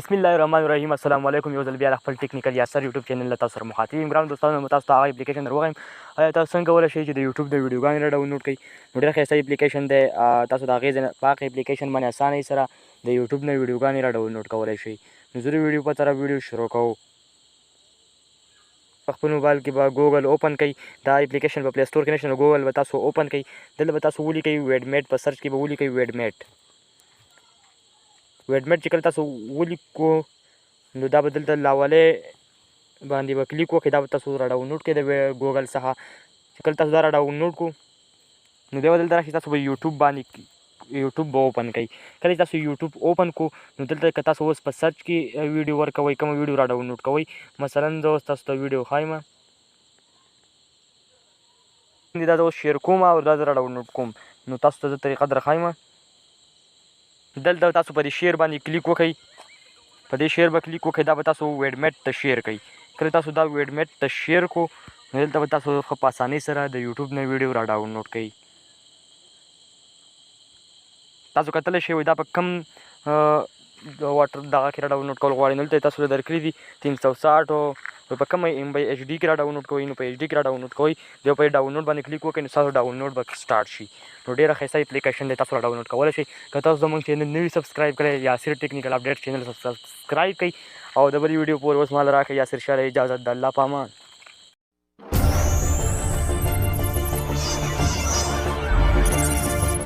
بسم الله الرحمن الرحیم. السلام علیکم. یو ځل بیا خپل ټیکنیکل یاسر یوټیوب چینل له تاسو سره مخاطب یم. ګرانو دوستانو، تاسو ته هغه اپلیکیشن در وښیم تاسو څنګه کولی شئ چې د یوټیوب د ویډیوګانې را ډاونلوډ کړئ. نو ډېر ښایسته اپلیکیشن دی. تاسو د هغې په هغه اپلیکیشن باندې اسانۍ سره د یوټیوب نه ویډیوګانې را ډاونلوډ کولی شئ. نو زه د ویډیو په طرف ویډیو شروع کوو. په خپل موبایل کې به ګوګل اوپن کړئ. دا اپلیکیشن په پلی سټور کې نشته، نو ګوګل به تاسو اوپن کړئ. دلته به تاسو ولیکئ ویډمیټ، په سرچ کې به ولیکئ ویډمیټ. ویډمیټ چې کله تاسو ولیکو نو دا به دلته لاولې باندې به کلیک وکړئ. دا به تاسو را ډاونلوډ کړئ د ګوګل څخه. چې کله تاسو دا را ډاونلوډ کړو نو بیا به دلته راشي، تاسو به یوټیوب باندې یوټیوب به اوپن کړئ. کله چې تاسو یوټیوب اوپن کړو نو دلته که تاسو اوس په سرچ کې ویډیو ورکوئ، کومه ویډیو را ډاونلوډ کوئ، مثلا زه اوس تاسو ته ویډیو ښایم، دا زه اوس شیر کوم او دا زه را ډاونلوډ کوم. نو تاسو ته زه طریقه در ښایم. دلته تاسو په دې شیر باندې کلیک وکړئ. په دې شیر به کلیک وکړئ. دا به تاسو ویډمیټ ته شیر کوئ. کله تاسو دا ویډمیټ ته شیر کړو نو دلته به تاسو ښه په اسانۍ سره د یوټیوب نه ویډیو را ډاونلوډ کړئ. تاسو کتلی شئ دا په کم واټر دغه کې را ډاونلوډ کول غواړئ. نو دلته تاسو ته درکړي دي 360 او په کومه MB HD کې را ډاونلوډ کوئ. نو په HD کې را ډاونلوډ کوئ. بیا په ډاونلوډ باندې کلیک وکړئ نو تاسو ډاونلوډ به سټارټ شي. نو ډېره ښایسته اپلیکیشن دی، تاسو را ډاونلوډ کولی شئ. که تاسو زموږ چینل نوي سبسکرایب کړئ، یاسر ټیکنیکل اپډیټ چینل سبسکرایب کړئ او د بلې ویډیو پورې اوس مهال راکړئ. یاسر شاه اجازت، د الله په امان.